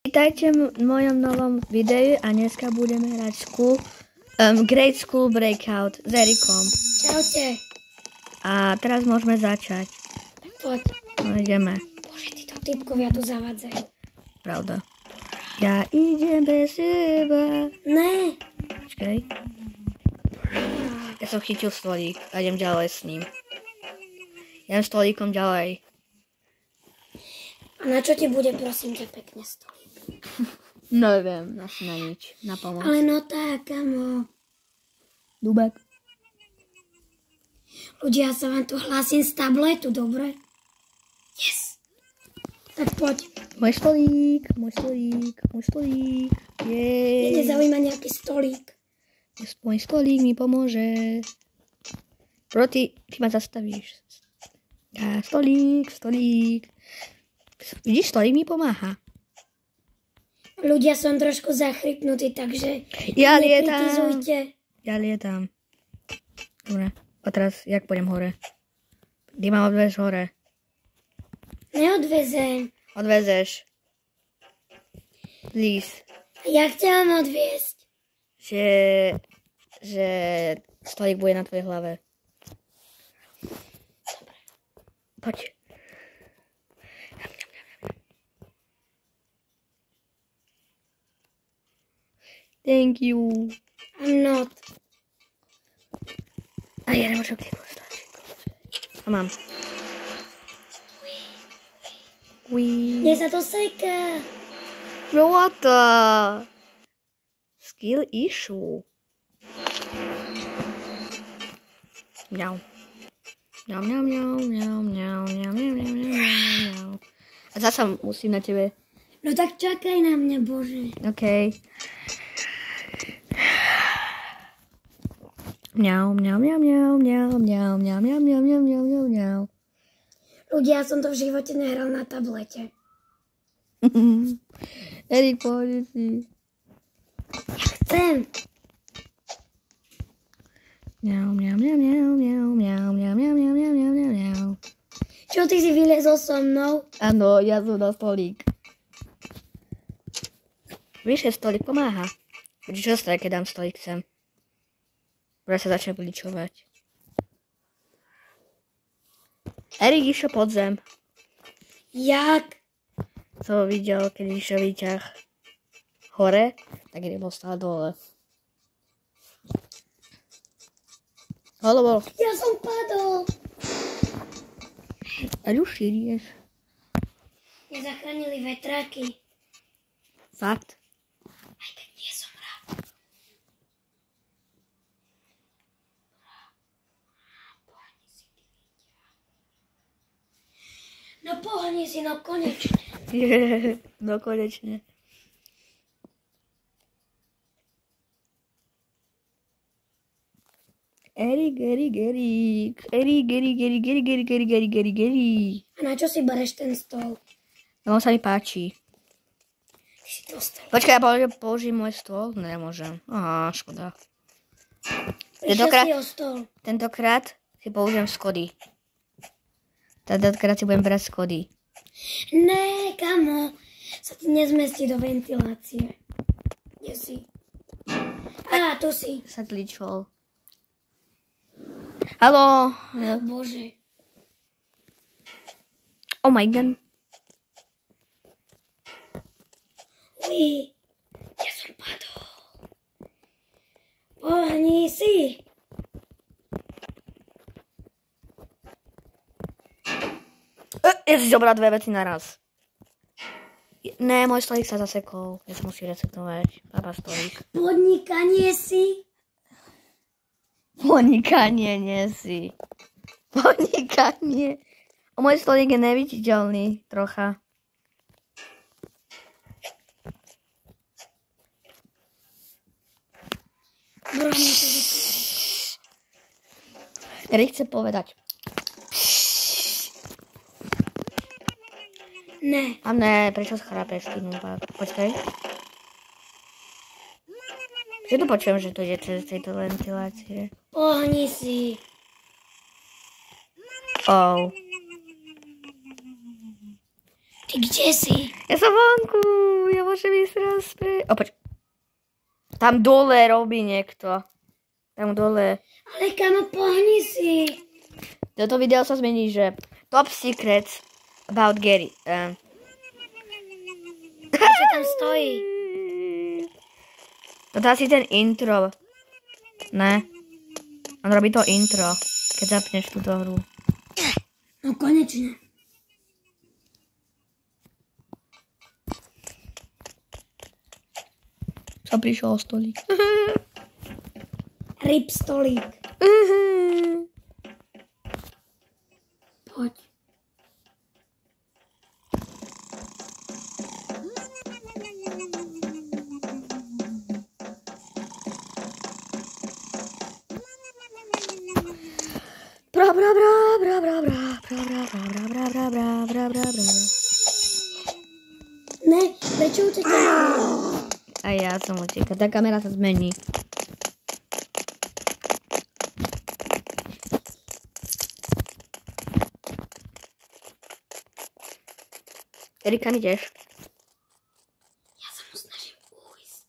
Vítajte v mojom novom videu a dneska budeme hrať Great School Breakout s Erikom. Čaute. A teraz môžeme začať. Poď. No ideme. Bože, títo typkovia tu zavadzajú. Pravda. Ja idem bez teba. Ne. Počkej. Ja som chytil stolík a idem ďalej s ním. Idem stolíkom ďalej. A na čo ti bude, prosím ťa, pekne stolík? Neviem, asi na nič. Na pomoc. Ale no tak, kamo. Dubek. Ľudia, ja sa vám tu hlásim z tabletu, dobre? Yes. Tak poď. Môj stolík, môj stolík, môj stolík. Mne nezaujíma nejaký stolík. Môj stolík mi pomôže. Ty ma zastavíš. Ja, stolík. Vidíš, stolík mi pomáha. Ľudia, som trošku zachrypnutý, takže Ja nekritizujte. lietam. Dobre, a teraz, jak pôjdem hore? Ty ma odvez hore. Neodvezem. Odvezeš. Please. Jak ťa mám odviesť? Že stolík bude na tvojej hlave. Poď. Thank you. I'm not. A ja nemôžem kliknúť. A mám. Mne sa to seká. No what the? Skill issue. Mňau. Mňau. A zasa musím na tebe. No tak čakaj na mňa, Bože. OK. Mňau. Ľudia, ja som to v živote nehral na tablete. Erik, poď si. Ja chcem. Mňau. Čo ty si vylezol so mnou? Áno, ja som na stolík. Víš, že stolík pomáha. Čo sa keď dám stolík sem? Bude sa začne bličovať. Erik išiel pod zem. Jak? Som ho videl, keď išiel výťah hore, tak keď bol stále dole. Alebo... Ja som padol. A už šírieš. Mne zachránili vetráky. Fakt? Aj keď nie som rád. Pohni si, no konečne. No konečne. Erik. A na čo si bereš ten stôl? No sa mi páči. Ty si dostal. Počkaj, ja použijem môj stôl? Nemôžem. Á, škoda. Prišiel si o stôl. Tentokrát si použijem schody. Tentokrát si budem brať schody. Ne, kamo. Sa ti nezmestí do ventilácie. Kde si? Á, tu si. Sa tličol. Haló. Á, Bože. Oh my god. Uj, ja som padol. Pohni si. Ja si zobral dve veci naraz. Ne, môj stolík sa zasekol. Ja sa musím resetovať. Papa stolík. Podnikanie si. Podnikanie nie si. Podnikanie. O, môj stolík je neviditeľný trocha. Erik chce povedať. Ne. A ne, prečo schrápeš tým? Počkaj. Ja to počujem, že to ide cez tejto ventilácie. Pohni si. Oh. Ty kde si? Ja som vonku, ja môžem Opač. Tam dole robí niekto. Tam dole. Ale kamo, pohni si. Toto video sa zmení, že Top Secrets about Gary. Čo tam stojí? Toto asi ten intro. Ne? On robí to intro, keď zapneš túto hru. No konečne. Sa prišiel o stolík. Rip stolík. Poď. Ne, prečo utekáš? A ja som utekal. Tá kamera sa zmení. Erika, ideš? Ja sa mu snažím ujsť.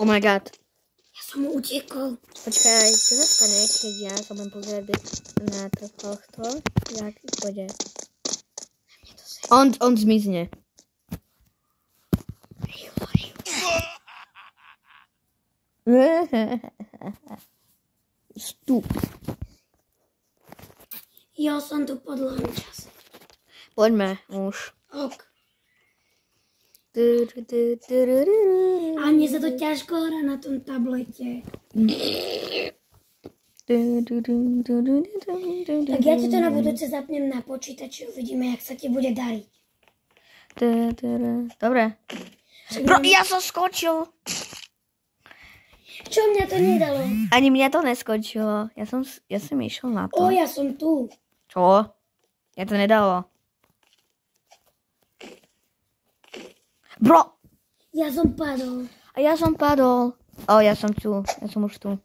Oh my god. Ja som mu utiekol. Počkaj, čo sa stane, keď ja sa budem pozerať na tohto? Jak pôjde? On zmizne. Stup. Ja som tu po dlhom čase. Poďme už. Ok. A mne sa to ťažko hrá na tom tablete. Tak ja ti to na budúce zapnem na počítači, uvidíme, jak sa ti bude dariť. Dobre. Bro, ja som skočil. Čo mňa to nedalo? Ani mňa to neskočilo. Ja som išiel na to. O, ja som tu. Čo? Ja to nedalo. Bro! Ja som padol. A ja som padol. O, ja som tu. Ja som už tu.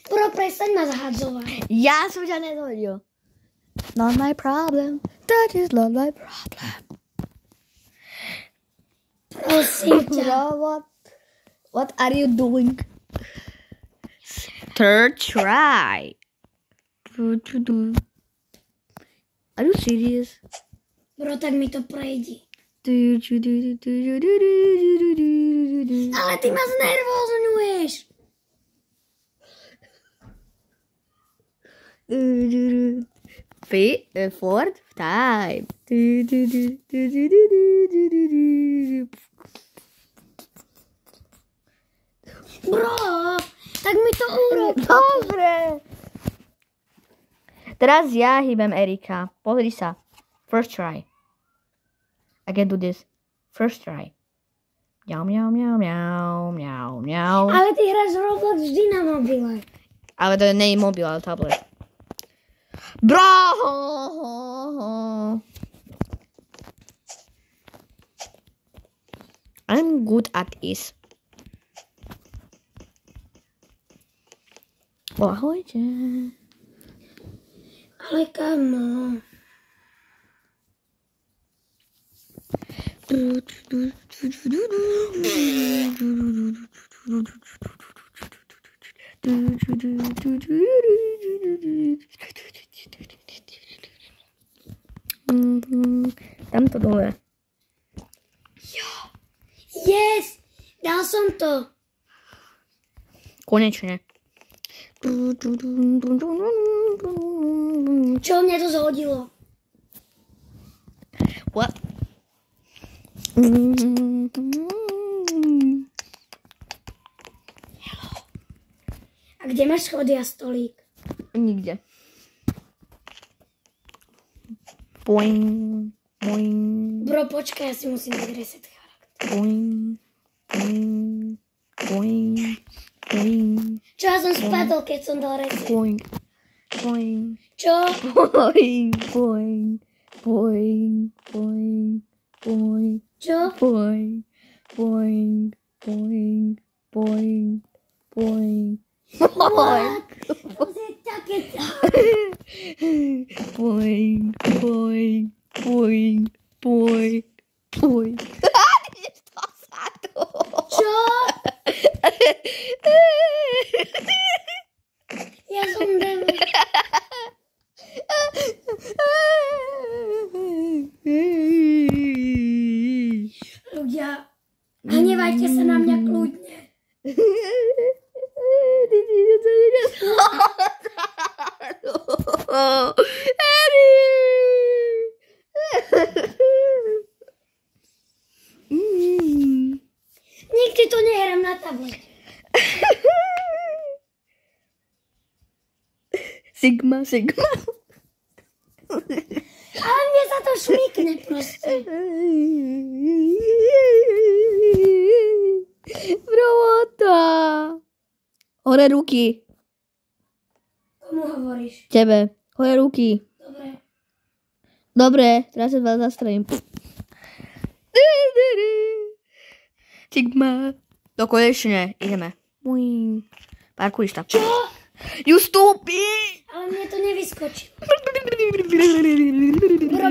Bro, prestaň ma zahadzovať. Ja som ťa nezhodil. Not my problem. That is not my problem. Prosím ťa. Bro, what are you doing? Third try. Are you serious? Bro, tak mi to prejde. Ale ty ma znervozňuješ. Fourth time. Bro, tak mi to urob. Dobre. Teraz ja hýbem Erika. Pozri sa. First try. I can do this. First try. Miau, miau, miau, miau, miau, miau. Ale ty hráš Roblox vždy na mobile. Ale to nie je mobil, ale tablet. Bro! I'm good at this. Ahojte. Ale kamo. Tamto dole. Yes! Dal som to. Konečne. Čo mňa to zhodilo? What? A kde máš schody a stolík? Nikde. Boing, boing, Bro, počkaj, ja si musím dať reset charakter. boing, boing, boing, boing, Čo ja som spadol, keď som dal reset? boing, boing, Čo? boing, boing, boing, boing, boing, Čo? boing, boing, boing, boing, Boing. What? To je také Boing, boing, boing, boing, boing. Čo? Ja som debil. Ľudia, hnevajte sa na mňa kľudne. Nikdy to nehrám na tablete. Sigma. Ale mne sa to šmykne proste. Brovota. Hore ruky. Komu hovoríš? Tebe. Hore ruky. Dobre. Dobre, teraz sa vás zastrelím. Sigma. To konečne. Ideme. Parkourista. Čo? You stupid! Ale mne to nevyskočí. Bro,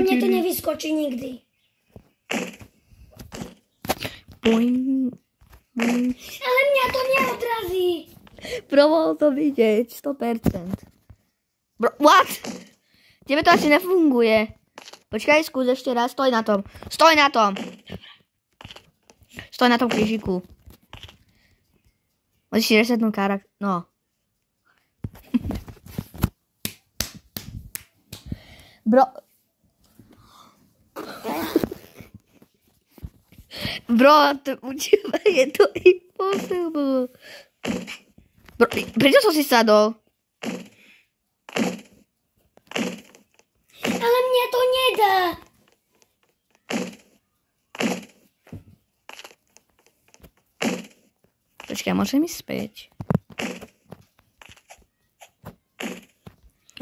mne to nevyskočí nikdy. Boing. Ale mňa to neodrazí. Bro, mohol to vidieť. 100%. Bro, what? Tebe to asi nefunguje. Počkaj, skús ešte raz. Stoj na tom. Stoj na tom krížiku. Môžeš si resetnúť charakter. No. Bro, to u teba je to impossible. Bro, prečo som si sadol? Ale mne to nedá. Počkaj, môžem ísť späť.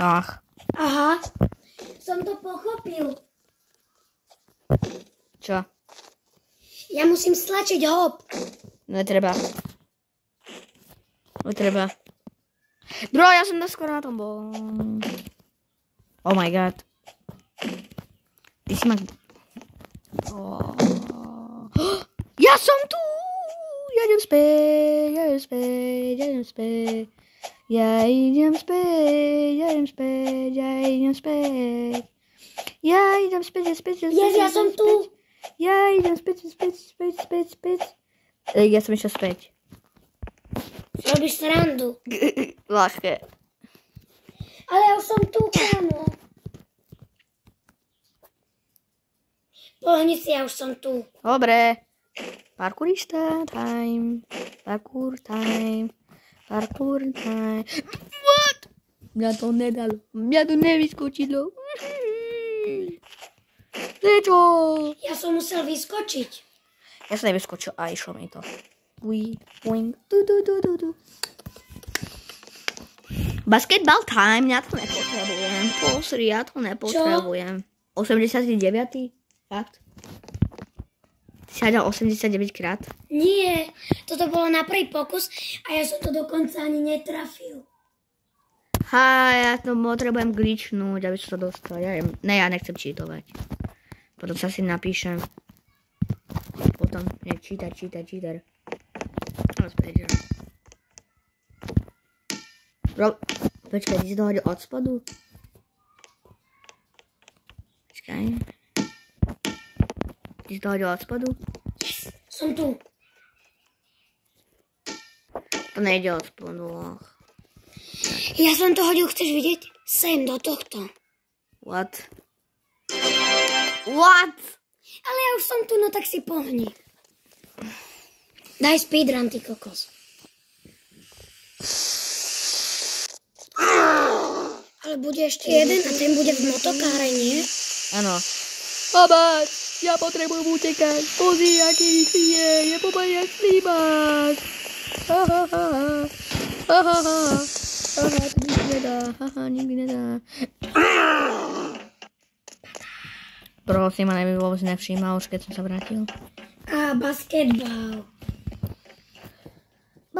Ach. Aha, som to pochopil. Čo? Ja musím stlačiť hop. Netreba. Bro, ja som skoro na tom bol. Oh my god. Ty si ma... Oh. Ja som tu! Ja idem späť. Yes, ja som tu. Ja idem späť. Ja som išiel späť. Robíš srandu. Ľahké. Ale ja už som tu, kámo. Pohni si, ja už som tu. Dobre. Parkourista time. Parkour time. What? Mňa to nedalo. Mňa to nevyskočilo. Prečo? Ja som musel vyskočiť. Ja som nevyskočil a išlo mi to. Boing. Basketball time, ja to nepotrebujem. Pozri, ja to nepotrebujem. 89. Fakt? Si hádal 89 krát? Nie, toto bolo na prvý pokus a ja som to dokonca ani netrafil. Ja to potrebujem glitchnúť, aby som to dostal. Ja nechcem cheatovať. Potom sa si napíšem. Potom, cheater. Bro, počkaj, ty si to hodil od spodu? Počkaj. Ty si to hodil od spodu? Som tu. To nejde od spodu. Ja som to hodil, chceš vidieť? Sem, do tohto. What? Ale ja už som tu, no tak si pohni. Daj speedrun, ty kokos. Ale bude ešte jeden a ten bude v motokáre, nie? Áno. Babať, ja potrebujem utekať. Pozri, aký rýchly je pomaly jak slíbák. To nikdy nedá. Prosím, ma neby vôbec nevšímal, už keď som sa vrátil. Basketbal.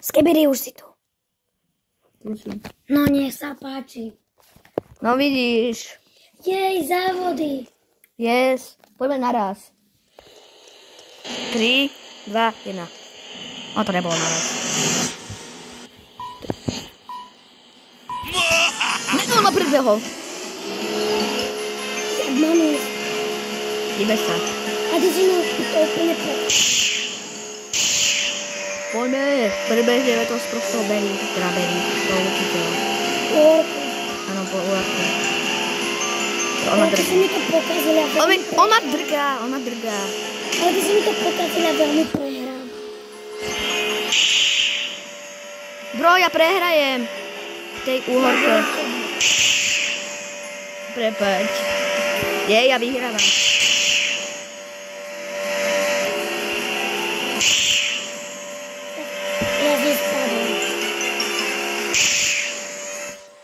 Skibidi, už si tu. Tu si. No, nech sa páči. No vidíš. Jej, závody. Yes. Poďme naraz. 3, 2, 1. No to nebolo naraz. No ma predbehol. Jak mám ísť? Hýbe sa. A ty si mu to úplne Poďme. Prebehneme to z prostého Berry. Teda Berry. To učiteľa. Áno, po úľadku. Ale ty si mi to pokazila veľmi Ona drgá. Ale ty si mi to pokazila veľmi prehrám. Bro, ja prehrajem. V tej úhorke. Prepáč. Ja vyhrávam. Ja som spadol.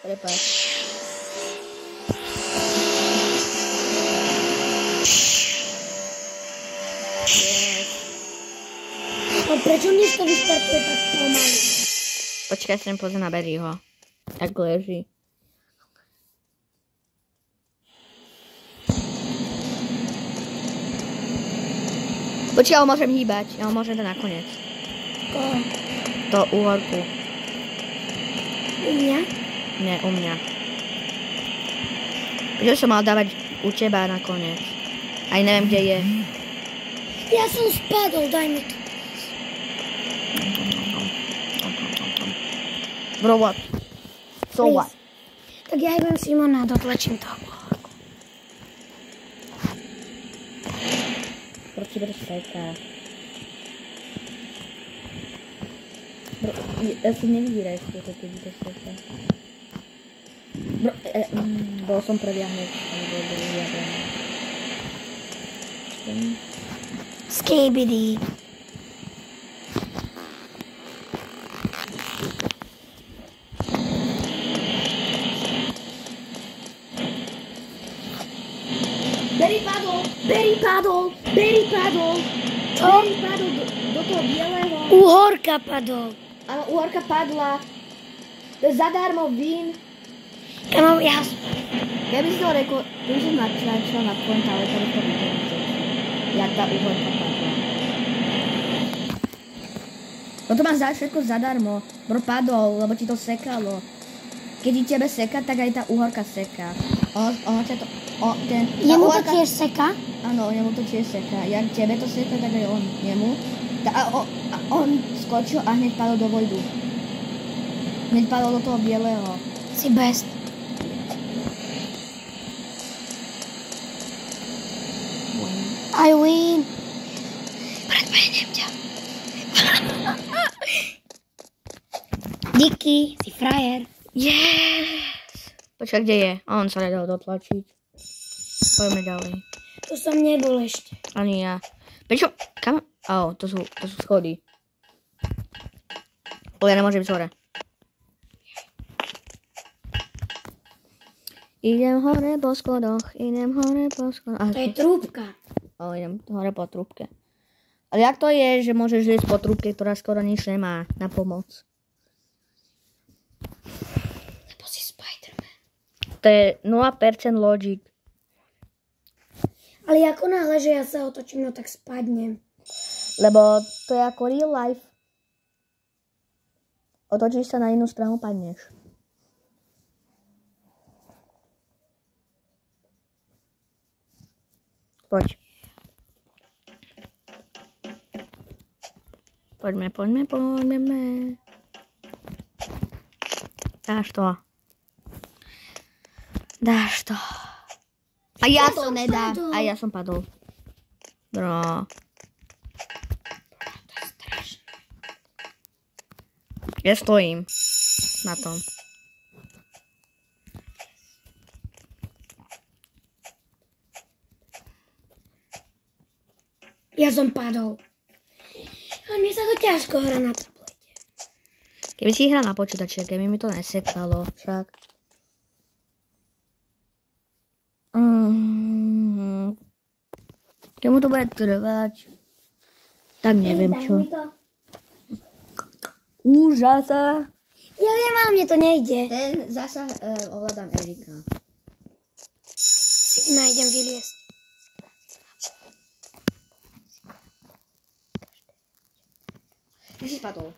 Prepáč. A prečo mne to vyštartuje tak pomaly? Počkaj, sem pozrieť na Berryho. Tak leží. Počkaj, ja ho môžem hýbať. Ja ho môžem dať nakoniec. Koho? To úhorku. U mňa? Nie, u mňa. Prečo som mal dávať u teba nakoniec? Aj neviem, kde je. Ja som spadol, daj mi to. Bro, what? So Please. what? Tak ja idem Simona, dotlačím to. Proč ti seka? Bro, ja si nevydíraj skôr, keď ti to seka. Bro, bol som prvý a hneď. Skibidi. Berry padol do toho bieleho. Uhorka padol. Áno, uhorka padla. To je zadarmo vín. Kamo, ja... Ja by si to načal na tvojom taletari to vidieť. Jak tá uhorka padla. No to máš všetko zadarmo. Bro, padol, lebo ti to sekalo. Keď ti tebe seka, tak aj tá uhorka seká. Ono ťa to... Jemu to tiež seka? Áno, jemu to tiež seká. Jak tebe to seká, tak aj on jemu. A on skočil a hneď padol do vojdu. Hneď padol do toho bieleho. Si best. I win. Predbehnem ťa. Díky, si frajer. Yes! Počkaj, kde je? A on sa nedal dotlačiť. Poďme ďalej. Tu som nebol ešte. Ani ja. Prečo? Kam? To sú schody. Ja nemôžem ísť hore. Idem hore po schodoch. To je trúbka. Idem hore po trúbke. Ale jak to je, že môžeš ísť po trúbke, ktorá skoro nič nemá na pomoc? Lebo si Spider-Man. To je 0% logic. Ale ako náhle, že ja sa otočím, no tak spadnem. Lebo to je ako real life. Otočíš sa na inú stranu, padneš. Poď. Poďme. Dáš to. A ja to nedám. A ja som padol. Bro. Ja stojím na tom. Ja som padol. Ale mne sa to ťažko hrá na tablete. Keby si hral na počítači, keby mi to nesekalo, však. Keď mu to bude trvať, tak neviem Daj čo. mi to. Úžasa. Ja viem, ale mne to nejde. Ten zasa ovládam Erika. Sigma, idem vyliesť. Ty si spadol.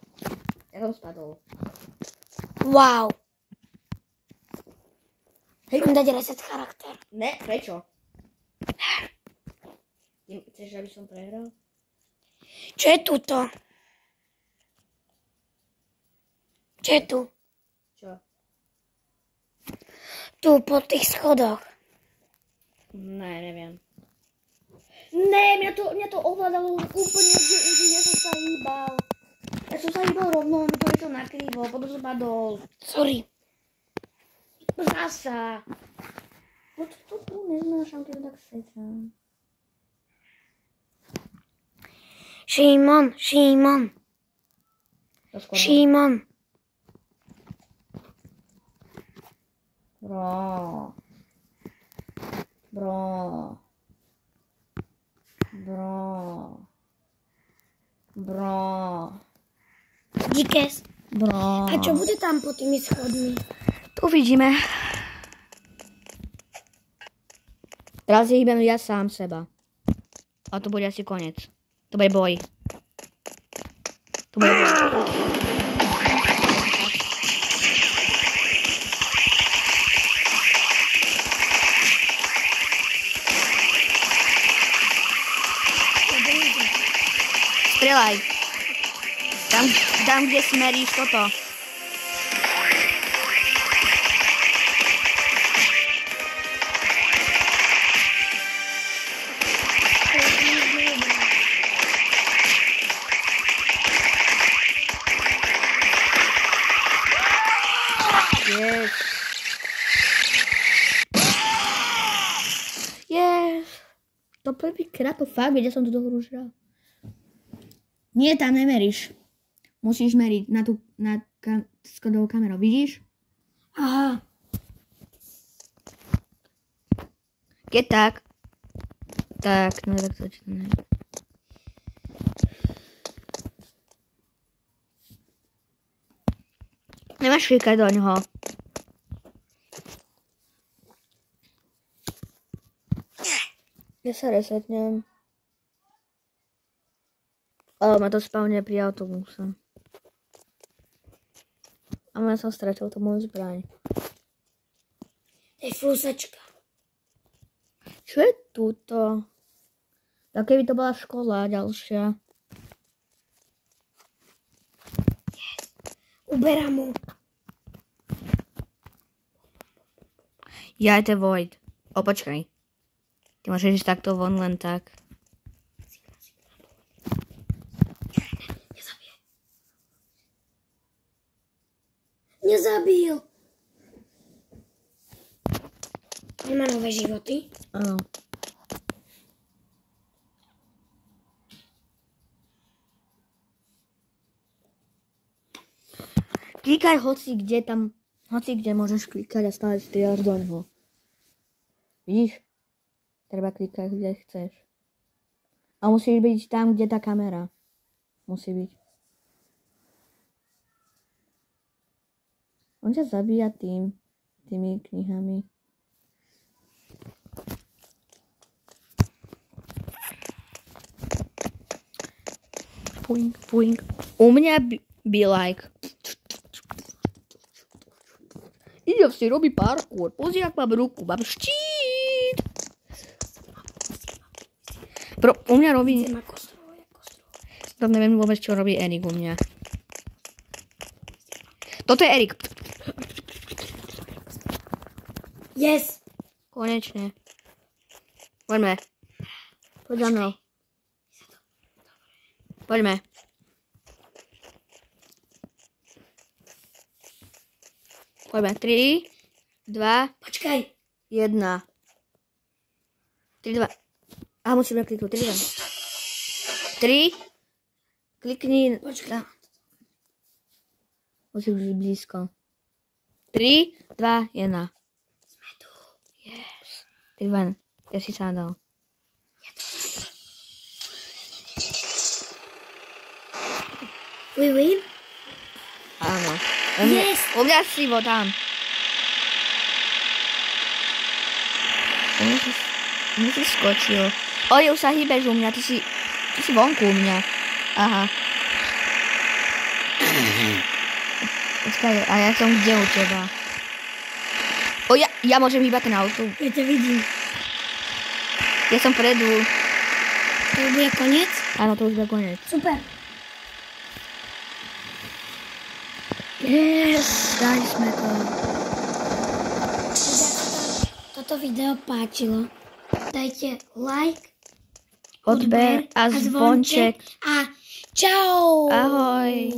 Ja som spadol. Wow. Idem dať reset charakter. Ne, prečo? Chceš, aby som prehral? Čo je tuto? Čo je tu? Čo? Tu, po tých schodoch. Ne, neviem. Ne, mňa to ovládalo úplne, že ja som sa hýbal. Ja som sa hýbal rovno, mi to išlo nakrivo, potom som padol. Sorry. Zasa. To tu neznášam, keď to tak sekám. Šimon. Šimon. Bro. Díkes. Bro. A čo bude tam pod tými schodmi? To uvidíme. Teraz ich hýbem ja sám seba. A to bude asi koniec. To bude boj. Strelaj. Tam, kde smeríš toto. Yes. Yes. To prvýkrát to fakt, kde som túto hru žral. Nie, tam nemeríš. Musíš meriť na skodovú kameru. Vidíš? Aha. Keď tak. Tak, no tak to ne. Nemáš klikať do ňoho. Ja sa resetnem. Ale ma to spavne pri autobuse. A ja som stratil tú moju zbraň. To je fúsačka. Čo je túto? Tak keby to bola škola ďalšia. Uberám mu. Ja, to je Void. Počkaj. Ty môžeš ísť takto von len tak. Nezabil. Nemá nové životy? Áno. Klikaj hoci kde môžeš klikať a stále strieľaš do ňoho. Vidíš? Treba klikať, kde chceš. A musíš byť tam, kde tá kamera. Musí byť. On ťa zabíja tými knihami. Puing. U mňa be like. Ide si robí parkour. Pozri, ak mám ruku. Mám štít. U mňa robí... To neviem vôbec, čo robí Erik u mňa. Toto je Erik. Yes. Konečne. Poďme. Poď za mnou. Poďme. Poďme. 3, 2, Počkaj. 1. 3, 2. A musíme kliknúť. 3, 2. 3. Klikni. Počkaj. Musím byť blízko. 3, 2, 1. Sme tu. Yes. Ty ven. Ja si sádal. Ja to We win? Áno. Yes. U mňa sivo tam. U mňa si skočil. Oj, už sa hýbeš u mňa, ty si vonku u mňa. Aha. Počkaj, a ja som kde u teba? O, ja môžem hýbať ten auto. Ja ťa vidím. Ja som predu. To bude koniec? Áno, to už bude koniec. Super. Yes, dali sme to. Toto video páčilo, dajte like, Odber a zvonček. A čau. Ahoj.